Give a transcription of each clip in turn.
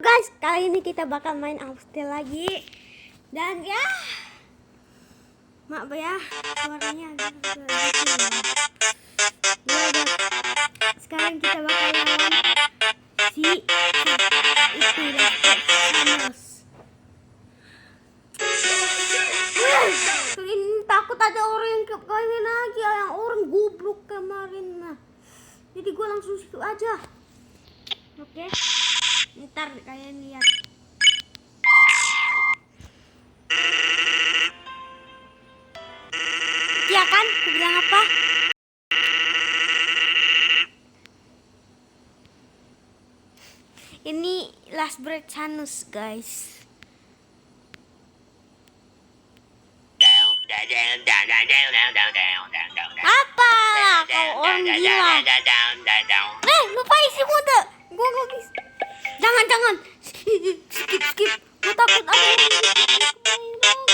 guys, kali ini kita bakal main Austel lagi. Dan ya, maaf ya, suaranya agak sekarang kita bakal lawan si itu saness. Ini takut ada orang yang kemarin lagi, yang orang goblok kemarin. Nah, jadi gue langsung situ aja. Oke. Ntar kalian lihat. Iya kan? Aku bilang apa? Ini last break saness, guys. Apa? Kau orang gila. Lupa isi mode. Gua gak bisa. Jangan. Skip. Gua takut ada yang main lagi.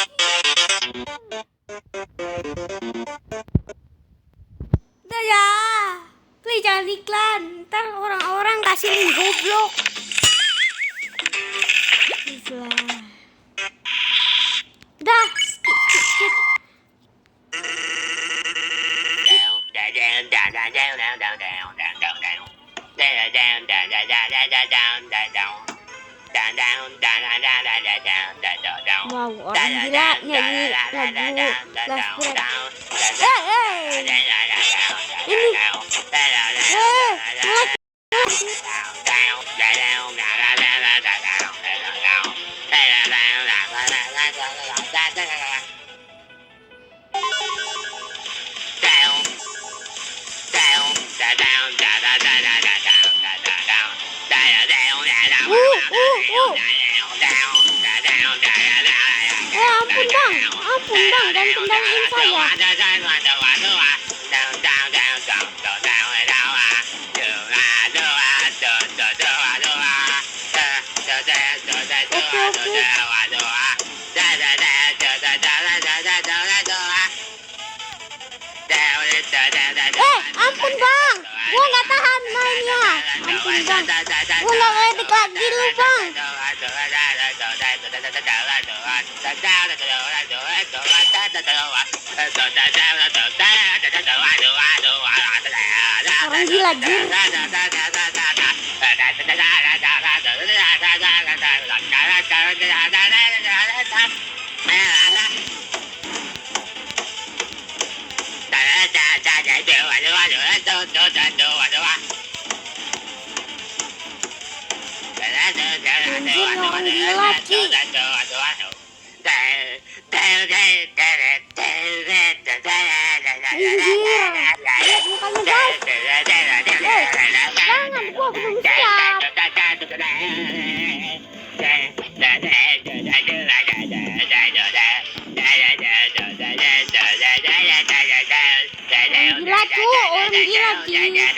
Udah ya. Please jangan iklan. Ntar orang-orang kasih link goblok. Please lah. Udah, skip. Wow, orang gila nyanyi lagu last break. Ini ampun bang, dan tendangin saya. Ampun bang, gua nggak tahan mainnya. Ampun bang, gua nggak ngetik lagi lu bang. Orang gila jir. Jangan, gua belum siap. Gila cu, orang gila cu.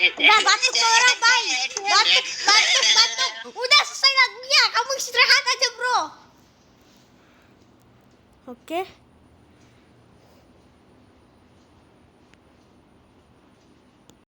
Udah batuk tuh orang, Pai. Batuk. Udah selesai lagunya. Kamu istirahat aja, bro. Oke.